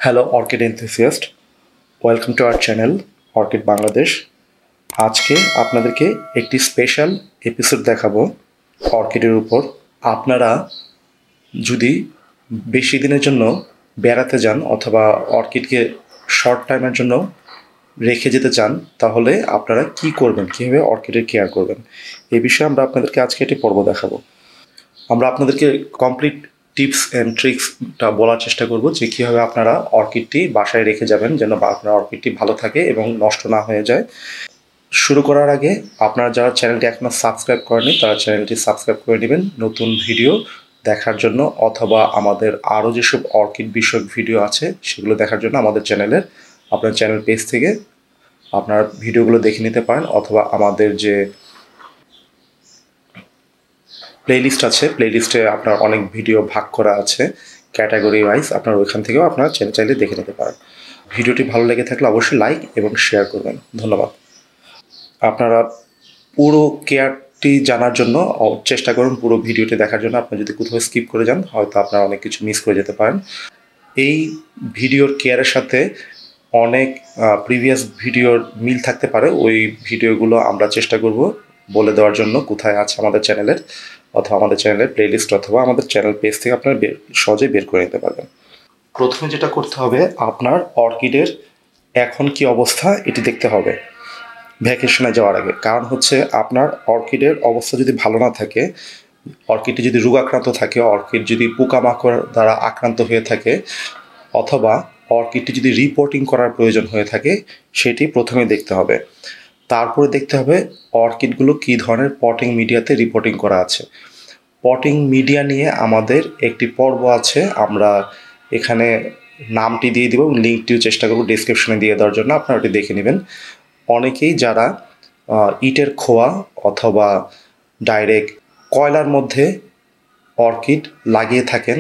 Hello orchid enthusiast, welcome to our channel orchid Bangladesh. আজকে আপনাদেরকে একটি স্পেশাল এপিসোড দেখাবো অর্কিডের উপর। আপনারা যদি বেশি দিনের জন্য বেড়াতে যান অথবা অর্কিডকে শর্ট টাইমের জন্য রেখে যেতে চান, তাহলে আপনারা কি করবেন, কীভাবে অর্কিডের কেয়ার করবেন, এই বিষয়ে আমরা আপনাদেরকে আজকে একটি পর্ব দেখাবো। আমরা আপনাদেরকে কমপ্লিট টিপস অ্যান্ড ট্রিক্সটা বলার চেষ্টা করব যে কীভাবে আপনারা অর্কিডটি বাসায় রেখে যাবেন যেন আপনার অর্কিডটি ভালো থাকে এবং নষ্ট না হয়ে যায়। শুরু করার আগে আপনারা যারা চ্যানেলটি এখনও সাবস্ক্রাইব করেনি তারা চ্যানেলটি সাবস্ক্রাইব করে নেবেন নতুন ভিডিও দেখার জন্য, অথবা আমাদের আরও যেসব অর্কিড বিষয়ক ভিডিও আছে সেগুলো দেখার জন্য আমাদের চ্যানেলের আপনার চ্যানেল পেজ থেকে আপনার ভিডিওগুলো দেখে নিতে পারেন, অথবা আমাদের যে প্লেলিস্ট আছে প্লেলিস্টে আপনার অনেক ভিডিও ভাগ করা আছে ক্যাটাগরি ওয়াইজ, আপনার ওইখান থেকেও আপনারা চাইলে দেখে নিতে পারেন। ভিডিওটি ভালো লেগে থাকলে অবশ্যই লাইক এবং শেয়ার করবেন। ধন্যবাদ। আপনারা পুরো কেয়ারটি জানার জন্য চেষ্টা করুন পুরো ভিডিওটি দেখার জন্য। আপনি যদি কোথাও স্কিপ করে যান হয়তো আপনারা অনেক কিছু মিস করে যেতে পারেন। এই ভিডিওর কেয়ারের সাথে অনেক প্রিভিয়াস ভিডিওর মিল থাকতে পারে, ওই ভিডিওগুলো আমরা চেষ্টা করব বলে দেওয়ার জন্য কোথায় আছে আমাদের চ্যানেলের, অথবা আমাদের চ্যানেলের প্লেলিস্ট অথবা আমাদের চ্যানেল পেজ থেকে আপনারা সহজেই বের করে নিতে পারবেন। প্রথমে যেটা করতে হবে, আপনার অর্কিডের এখন কি অবস্থা এটি দেখতে হবে ভ্যাকেশনে যাওয়ার আগে। কারণ হচ্ছে আপনার অর্কিডের অবস্থা যদি ভালো না থাকে, অর্কিডটি যদি রোগাক্রান্ত থাকে, অর্কিড যদি পোকামাকড় দ্বারা আক্রান্ত হয়ে থাকে, অথবা অর্কিডটি যদি রিপোর্টিং করার প্রয়োজন হয়ে থাকে, সেটি প্রথমে দেখতে হবে। তারপরে দেখতে হবে অর্কিডগুলো কী ধরনের পটিং মিডিয়াতে রিপোর্টিং করা আছে। পটিং মিডিয়া নিয়ে আমাদের একটি পর্ব আছে, আমরা এখানে নামটি দিয়ে দেবো এবং লিঙ্কটিও চেষ্টা করব ডিসক্রিপশনে দিয়ে দেওয়ার জন্য, আপনারা ওটি দেখে নেবেন। অনেকেই যারা ইটের খোয়া অথবা ডাইরেক্ট কয়লার মধ্যে অর্কিড লাগিয়ে থাকেন,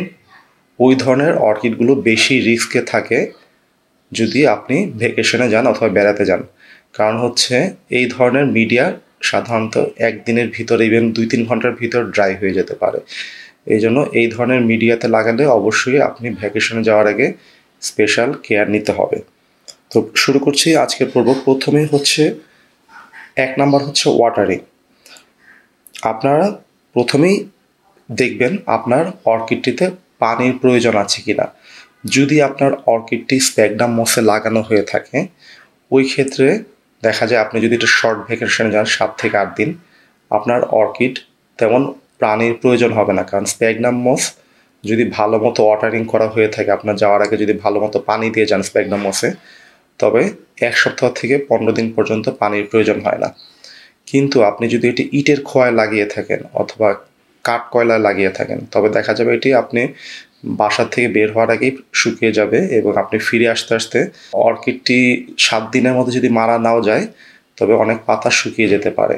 ওই ধরনের অর্কিডগুলো বেশি রিস্কে থাকে যদি আপনি ভ্যাকেশনে যান অথবা বেড়াতে যান। কারণ হচ্ছে এই ধরনের মিডিয়া সাধারণত একদিনের ভিতরে ইভেন 2-3 ঘন্টার ভিতর ড্রাই হয়ে যেতে পারে। এই জন্য এই ধরনের মিডিয়াতে লাগালে অবশ্যই আপনি ভ্যাকেশনে যাওয়ার আগে স্পেশাল কেয়ার নিতে হবে। তো শুরু করছি আজকের পর্ব। প্রথমেই হচ্ছে 1 নাম্বার হচ্ছে ওয়াটারিং। আপনারা প্রথমেই দেখবেন আপনার অর্কিডটিতে পানির প্রয়োজন আছে কিনা। যদি আপনার অর্কিডটি স্প্যাগনাম মসে লাগানো হয়ে থাকে, ওই ক্ষেত্রে দেখা যায় আপনি যদি একটা শর্ট ভ্যাকেশনে যান 7 থেকে 8 দিন, আপনার অর্কিড তেমন পানির প্রয়োজন হবে না। কারণ স্প্যাগনাম মস যদি ভালো মতো ওয়াটারিং করা হয়ে থাকে, আপনার যাওয়ার আগে যদি ভালো মতো পানি দিয়ে যান স্প্যাগনাম মসে, তবে 1 সপ্তাহ থেকে 15 দিন পর্যন্ত পানির প্রয়োজন হয় না। কিন্তু আপনি যদি এটি ইটের খোয়ায় লাগিয়ে থাকেন অথবা কাঠ কয়লায় লাগিয়ে থাকেন, তবে দেখা যাবে এটি আপনি বাসার থেকে বের হওয়ার আগেই শুকিয়ে যাবে এবং আপনি ফিরে আসতে আসতে অর্কিডটি 7 দিনের মধ্যে যদি মারা নাও যায়, তবে অনেক পাতা শুকিয়ে যেতে পারে।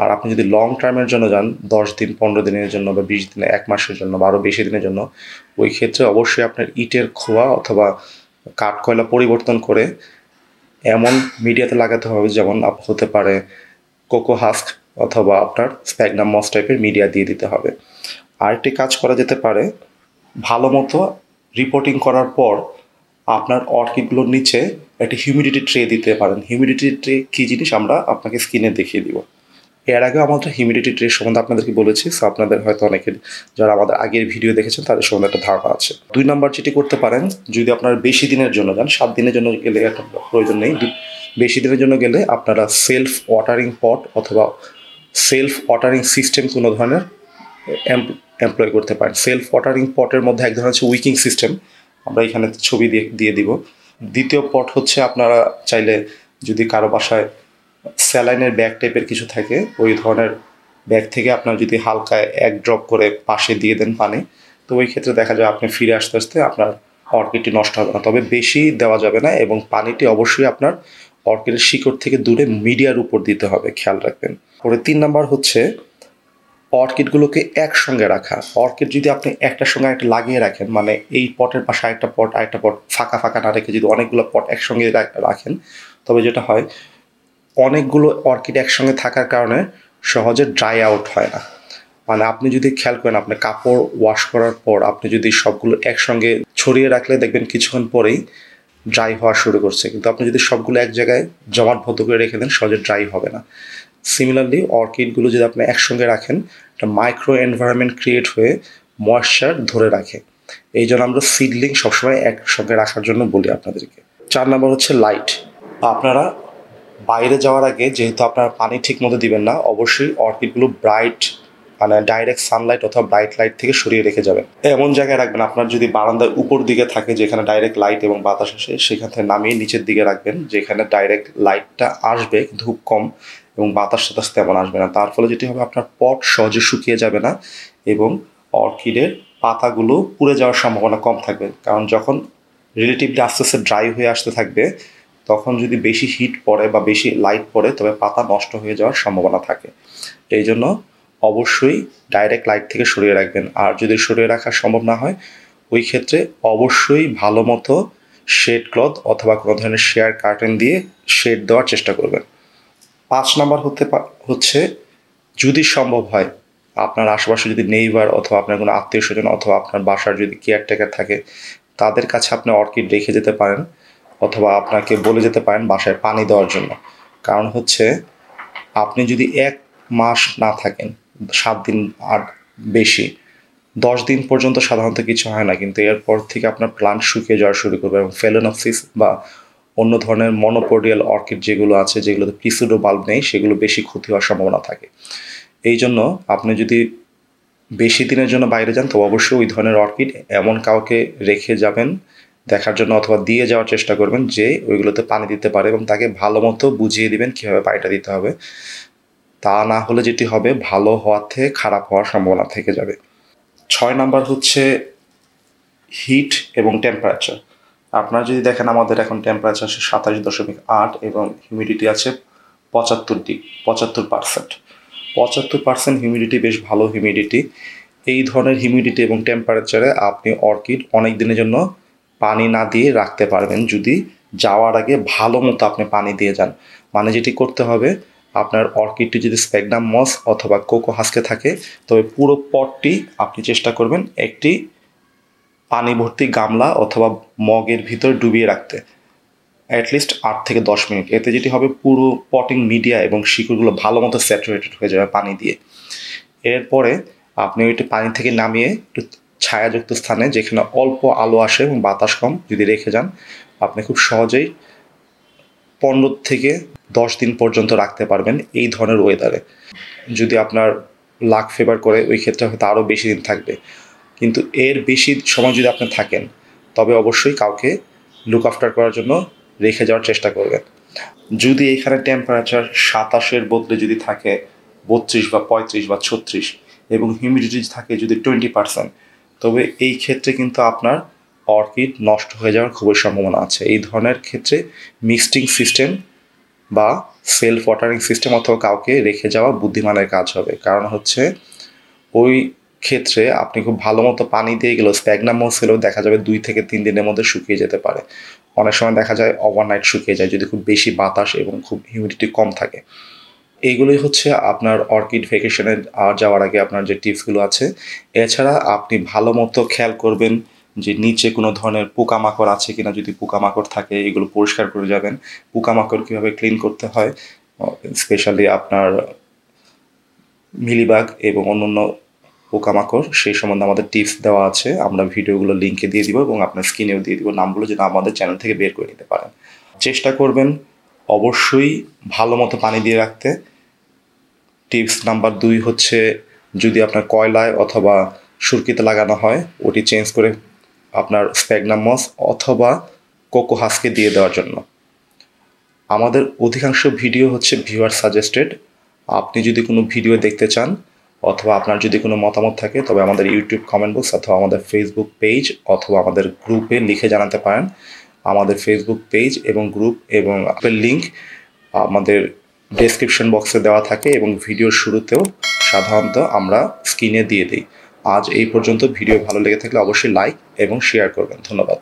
আর আপনি যদি লং টার্মের জন্য যান, 10 দিন 15 দিনের জন্য বা 20 দিনে 1 মাসের জন্য বা আরও বেশি দিনের জন্য, ওই ক্ষেত্রে অবশ্যই আপনার ইটের খোয়া অথবা কাঠ কয়লা পরিবর্তন করে এমন মিডিয়াতে লাগাতে হবে, যেমন হতে পারে কোকো হাস্ক অথবা আপনার স্প্যাগনাম মস টাইপের মিডিয়া দিয়ে দিতে হবে। আরেকটি কাজ করা যেতে পারে, ভালো মতো রিপোর্টিং করার পর আপনার অর্কিডগুলোর নিচে একটি হিউমিডিটি ট্রে দিতে পারেন। হিউমিডিটি ট্রে কী জিনিস আমরা আপনাকে স্ক্রিনে দেখিয়ে দিব। এর আগেও আমাদের হিউমিডিটি ট্রে সম্বন্ধে আপনাদেরকে বলেছি, সো আপনাদের হয়তো অনেকের যারা আমাদের আগের ভিডিও দেখেছেন তাদের সম্বন্ধে একটা ধারণা আছে। 2 নাম্বার যেটি করতে পারেন, যদি আপনারা বেশি দিনের জন্য যান, 7 দিনের জন্য গেলে একটা প্রয়োজন নেই, বেশি দিনের জন্য গেলে আপনারা সেলফ ওয়াটারিং পট অথবা সেলফ ওয়াটারিং সিস্টেম কোনো ধরনের এমপ্লয় করতে পারেন। সেলফ ওয়াটারিং পটের মধ্যে এক ধরনের হচ্ছে উইকিং সিস্টেম, আমরা এখানে ছবি দিয়ে দিব। দ্বিতীয় পট হচ্ছে আপনারা চাইলে যদি কারো বাসায় স্যালাইনের ব্যাগ টাইপের কিছু থাকে, ওই ধরনের ব্যাগ থেকে আপনার যদি হালকা 1 ড্রপ করে পাশে দিয়ে দেন পানি, তো ওই ক্ষেত্রে দেখা যায় আপনি ফিরে আসতে আসতে আপনার অর্কিডটি নষ্ট হবে না। তবে বেশি দেওয়া যাবে না এবং পানিটি অবশ্যই আপনার অর্কিডের শিকড় থেকে দূরে মিডিয়ার উপর দিতে হবে, খেয়াল রাখবেন। পরে 3 নাম্বার হচ্ছে অর্কিডগুলোকে একসঙ্গে রাখা। অর্কিড যদি আপনি একটার সঙ্গে একটা লাগিয়ে রাখেন, মানে এই পটের পাশে আরেকটা পট ফাঁকা ফাঁকা না রেখে যদি অনেকগুলো পট একসঙ্গে রাখেন, তবে যেটা হয় অনেকগুলো অর্কিড একসঙ্গে থাকার কারণে সহজে ড্রাই আউট হয় না। মানে আপনি যদি খেয়াল করেন, আপনি কাপড় ওয়াশ করার পর আপনি যদি সবগুলো একসঙ্গে ছড়িয়ে রাখলে দেখবেন কিছুক্ষণ পরেই ড্রাই হওয়া শুরু করছে, কিন্তু আপনি যদি সবগুলো এক জায়গায় জমাটবদ্ধ করে রেখে দেন সহজে ড্রাই হবে না। সিমিলারলি অর্কিডগুলো যদি আপনি একসঙ্গে রাখেন একটা মাইক্রো এনভায়রনমেন্ট ক্রিয়েট হয়ে ময়েশ্চার ধরে রাখে। এই জন্য আমরা সিডলিং সবসময় একসঙ্গে রাখার জন্য বলি আপনাদেরকে। 4 নম্বর হচ্ছে লাইট। আপনারা বাইরে যাওয়ার আগে যেহেতু আপনারা পানি ঠিক মতো দিবেন না, অবশ্যই অর্কিডগুলো ব্রাইট মানে ডাইরেক্ট সানলাইট অথবা ব্রাইট লাইট থেকে সরিয়ে রেখে যাবেন। এমন জায়গায় রাখবেন আপনার যদি বারান্দার উপর দিকে থাকে যেখানে ডাইরেক্ট লাইট এবং বাতাস আসে, সেখান থেকে নামিয়ে নিচের দিকে রাখবেন যেখানে ডাইরেক্ট লাইটটা আসবে কিন্তু খুব কম এবং বাতাস সাতাস তেমন আসবে না। তার ফলে যেটি হবে আপনার পট সহজে শুকিয়ে যাবে না এবং অর্কিডের পাতাগুলো পুড়ে যাওয়ার সম্ভাবনা কম থাকবে। কারণ যখন রিলেটিভলি আস্তে আস্তে ড্রাই হয়ে আসতে থাকবে তখন যদি বেশি হিট পড়ে বা বেশি লাইট পড়ে তবে পাতা নষ্ট হয়ে যাওয়ার সম্ভাবনা থাকে। এই জন্য অবশ্যই ডাইরেক্ট লাইট থেকে সরিয়ে রাখবেন। আর যদি সরিয়ে রাখা সম্ভব না হয় ওই ক্ষেত্রে অবশ্যই ভালো মতো শেড ক্লথ অথবা কোনো ধরনের শেয়ার কার্টেন দিয়ে শেড দেওয়ার চেষ্টা করবেন। 5 নাম্বার হচ্ছে যদি সম্ভব হয় আপনার আশেপাশে যদি নেইবার অথবা আপনার কোনো আত্মীয় স্বজন অথবা আপনার বাসার যদি কেয়ারটেকার থাকে তাদের কাছে আপনি অর্কিড রেখে যেতে পারেন অথবা আপনাকে বলে যেতে পারেন বাসায় পানি দেওয়ার জন্য। কারণ হচ্ছে আপনি যদি 1 মাস না থাকেন, 7 দিন আর বেশি 10 দিন পর্যন্ত সাধারণত কিছু হয় না, কিন্তু এরপর থেকে আপনার প্লান্ট শুকিয়ে যাওয়া শুরু করবে এবং ফেলেনোপসিস বা অন্য ধরনের মনোপোডিয়াল অর্কিড যেগুলো আছে যেগুলোতে পিসুডো বাল্ব নেই সেগুলো বেশি ক্ষতি হওয়ার সম্ভাবনা থাকে। এই জন্য আপনি যদি বেশি দিনের জন্য বাইরে যান তো অবশ্যই ওই ধরনের অর্কিড এমন কাউকে রেখে যাবেন দেখার জন্য অথবা দিয়ে যাওয়ার চেষ্টা করবেন যে ওইগুলোতে পানি দিতে পারে এবং তাকে ভালো মতো বুঝিয়ে দিবেন কীভাবে পানিটা দিতে হবে। তা না হলে যেটি হবে ভালো হওয়ার থেকে খারাপ হওয়ার সম্ভাবনা থেকে যাবে। 6 নাম্বার হচ্ছে হিট এবং টেম্পারেচার। আপনারা যদি দেখেন আমাদের এখন টেম্পারেচার আছে 27.8 এবং হিউমিডিটি আছে 75%। 75% হিউমিডিটি বেশ ভালো হিউমিডিটি। এই ধরনের হিউমিডিটি এবং টেম্পারেচারে আপনি অর্কিড অনেক দিনের জন্য পানি না দিয়ে রাখতে পারবেন যদি যাওয়ার আগে ভালো মতো আপনি পানি দিয়ে যান। মানে যেটি করতে হবে আপনার অর্কিডটি যদি স্প্যাগনাম মস অথবা কোকো হাস্কে থাকে তবে পুরো পটটি আপনি চেষ্টা করবেন একটি পানি ভর্তি গামলা অথবা মগের ভিতর ডুবিয়ে রাখতে অ্যাটলিস্ট 8 থেকে 10 মিনিট। এতে যেটি হবে পুরো পটিং মিডিয়া এবং শিকড়গুলো ভালো মতো স্যাচুরেটেড হয়ে যাবে পানি দিয়ে। এরপরে আপনি ওইটি পানি থেকে নামিয়ে একটু ছায়াযুক্ত স্থানে যেখানে অল্প আলো আসে এবং বাতাস কম যদি রেখে যান আপনি খুব সহজেই 15 থেকে 10 দিন পর্যন্ত রাখতে পারবেন এই ধরনের ওয়েদারে। যদি আপনার লাক ফেভার করে ওই ক্ষেত্রে হয়তো আরও বেশি দিন থাকবে, কিন্তু এর বেশি সময় যদি আপনি থাকেন তবে অবশ্যই কাউকে লুক আফটার করার জন্য রেখে যাওয়ার চেষ্টা করবেন। যদি এখানে টেম্পারেচার 27-এর বদলে যদি থাকে 32 বা 35 বা 36 এবং হিউমিডিটি থাকে যদি 20%, তবে এই ক্ষেত্রে কিন্তু আপনার অর্কিড নষ্ট হয়ে যাওয়ার খুবই সম্ভাবনা আছে। এই ধরনের ক্ষেত্রে মিক্সটিং সিস্টেম বা সেলফ ওয়াটারিং সিস্টেম অথবা কাউকে রেখে যাওয়া বুদ্ধিমানের কাজ হবে। কারণ হচ্ছে ওই ক্ষেত্রে আপনি খুব ভালো মতো পানি দিয়ে গেলেও স্প্যাগনাম মস হলেও দেখা যাবে 2 থেকে 3 দিনের মধ্যে শুকিয়ে যেতে পারে। অনেক সময় দেখা যায় ওভারনাইট শুকিয়ে যায় যদি খুব বেশি বাতাস এবং খুব হিউমিডিটি কম থাকে। এইগুলোই হচ্ছে আপনার অর্কিড ভ্যাকেশনে যাওয়ার আগে আপনার যে টিপসগুলো আছে। এছাড়া আপনি ভালো মতো খেয়াল করবেন যে নিচে কোনো ধরনের পোকামাকড় আছে কিনা, যদি পোকামাকড় থাকে এগুলো পরিষ্কার করে যাবেন। পোকামাকড় কীভাবে ক্লিন করতে হয় স্পেশালি আপনার মিলিবাগ এবং অন্যান্য পোকামাকড় সেই সম্বন্ধে আমাদের টিপস দেওয়া আছে, আমরা ভিডিওগুলো লিঙ্কে দিয়ে দিব এবং আপনার স্ক্রিনেও দিয়ে দিব নামগুলো যেন আমাদের চ্যানেল থেকে বের করে নিতে পারেন। চেষ্টা করবেন অবশ্যই ভালো মতো পানি দিয়ে রাখতে। টিপস নাম্বার 2 হচ্ছে যদি আপনার কয়লায় অথবা সুরকিতে লাগানো হয় ওটি চেঞ্জ করে আপনার স্প্যাগনাম মস অথবা কোকো হাস্কে দিয়ে দেওয়ার জন্য। আমাদের অধিকাংশ ভিডিও হচ্ছে ভিউয়ার সাজেস্টেড। আপনি যদি কোনো ভিডিও দেখতে চান অথবা আপনার যদি কোনো মতামত থাকে তবে আমাদের ইউটিউব কমেন্ট বক্স অথবা আমাদের ফেসবুক পেজ অথবা আমাদের গ্রুপে লিখে জানাতে পারেন। আমাদের ফেসবুক পেজ এবং গ্রুপ এবং লিঙ্ক আমাদের ডেসক্রিপশন বক্সে দেওয়া থাকে এবং ভিডিওর শুরুতেও সাধারণত আমরা স্ক্রিনে দিয়ে দিই। আজ এই পর্যন্ত। ভিডিও ভালো লেগে থাকলে অবশ্যই লাইক এবং শেয়ার করবেন। ধন্যবাদ।